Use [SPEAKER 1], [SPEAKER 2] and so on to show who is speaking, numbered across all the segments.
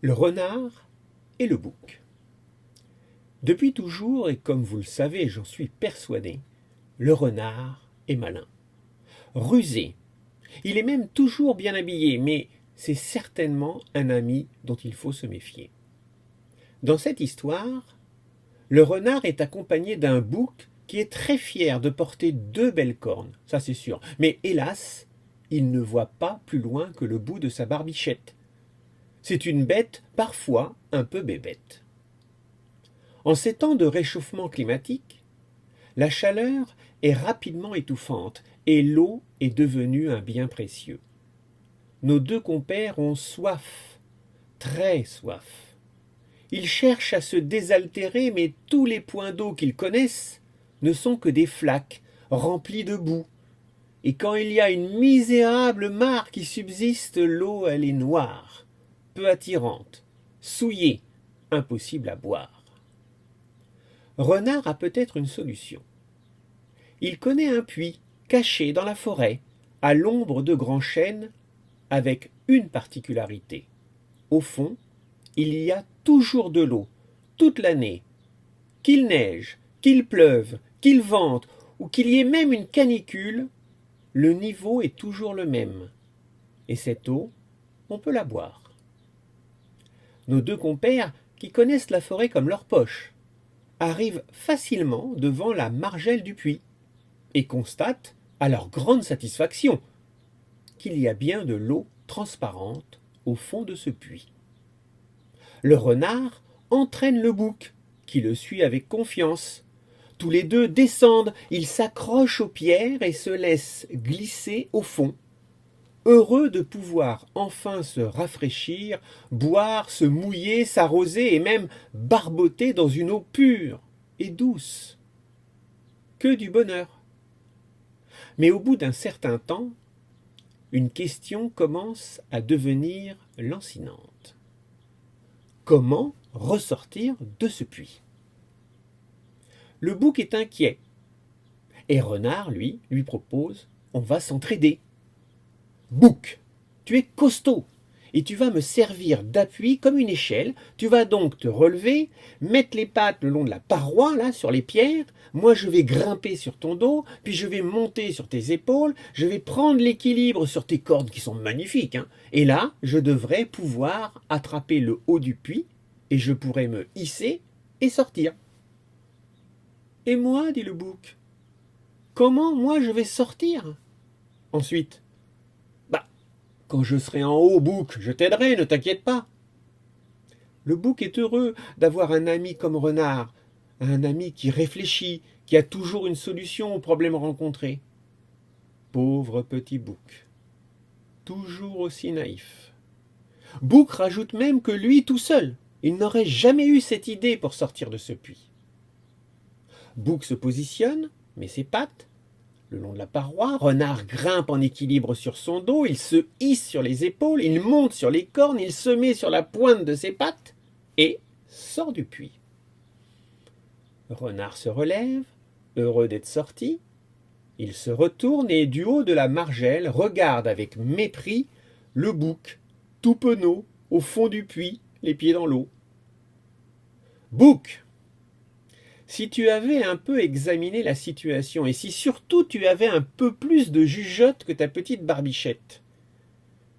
[SPEAKER 1] Le renard et le bouc. Depuis toujours, et comme vous le savez, j'en suis persuadé, le renard est malin. Rusé. Il est même toujours bien habillé, mais c'est certainement un ami dont il faut se méfier. Dans cette histoire, le renard est accompagné d'un bouc qui est très fier de porter deux belles cornes, ça c'est sûr. Mais hélas, il ne voit pas plus loin que le bout de sa barbichette. C'est une bête parfois un peu bébête. En ces temps de réchauffement climatique, la chaleur est rapidement étouffante et l'eau est devenue un bien précieux. Nos deux compères ont soif, très soif. Ils cherchent à se désaltérer, mais tous les points d'eau qu'ils connaissent ne sont que des flaques remplies de boue. Et quand il y a une misérable mare qui subsiste, l'eau, elle est noire, peu attirante, souillée, impossible à boire. Renard a peut-être une solution. Il connaît un puits caché dans la forêt, à l'ombre de grands chênes, avec une particularité. Au fond, il y a toujours de l'eau, toute l'année. Qu'il neige, qu'il pleuve, qu'il vente, ou qu'il y ait même une canicule, le niveau est toujours le même. Et cette eau, on peut la boire. Nos deux compères, qui connaissent la forêt comme leur poche, arrivent facilement devant la margelle du puits et constatent, à leur grande satisfaction, qu'il y a bien de l'eau transparente au fond de ce puits. Le renard entraîne le bouc, qui le suit avec confiance. Tous les deux descendent, ils s'accrochent aux pierres et se laissent glisser au fond, heureux de pouvoir enfin se rafraîchir, boire, se mouiller, s'arroser et même barboter dans une eau pure et douce. Que du bonheur! Mais au bout d'un certain temps, une question commence à devenir lancinante. Comment ressortir de ce puits? Le bouc est inquiet, et Renard, lui propose « On va s'entraider ». Bouc, tu es costaud, et tu vas me servir d'appui comme une échelle. Tu vas donc te relever, mettre les pattes le long de la paroi, là, sur les pierres. Moi, je vais grimper sur ton dos, puis je vais monter sur tes épaules. Je vais prendre l'équilibre sur tes cordes qui sont magnifiques, hein. Et là, je devrais pouvoir attraper le haut du puits, et je pourrais me hisser et sortir. Et moi, dit le bouc, comment moi je vais sortir? Ensuite, quand je serai en haut, bouc, je t'aiderai, ne t'inquiète pas. Le bouc est heureux d'avoir un ami comme Renard, un ami qui réfléchit, qui a toujours une solution aux problèmes rencontrés. Pauvre petit bouc, toujours aussi naïf. Bouc rajoute même que lui tout seul, il n'aurait jamais eu cette idée pour sortir de ce puits. Bouc se positionne, met ses pattes le long de la paroi, Renard grimpe en équilibre sur son dos, il se hisse sur les épaules, il monte sur les cornes, il se met sur la pointe de ses pattes et sort du puits. Renard se relève, heureux d'être sorti, il se retourne et du haut de la margelle regarde avec mépris le bouc, tout penaud, au fond du puits, les pieds dans l'eau. Bouc! Si tu avais un peu examiné la situation, et si surtout tu avais un peu plus de jugeote que ta petite barbichette,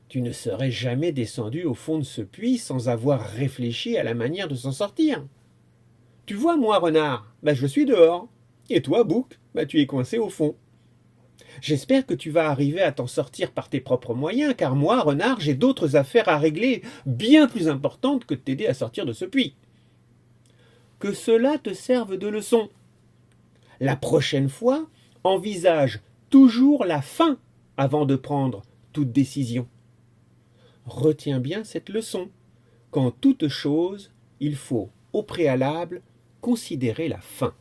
[SPEAKER 1] tu ne serais jamais descendu au fond de ce puits sans avoir réfléchi à la manière de s'en sortir. Tu vois, moi, Renard, je suis dehors, et toi, Bouc, tu es coincé au fond. J'espère que tu vas arriver à t'en sortir par tes propres moyens, car moi, Renard, j'ai d'autres affaires à régler, bien plus importantes que de t'aider à sortir de ce puits. Que cela te serve de leçon. La prochaine fois, envisage toujours la fin avant de prendre toute décision. Retiens bien cette leçon. Qu'en toute chose, il faut, au préalable, considérer la fin.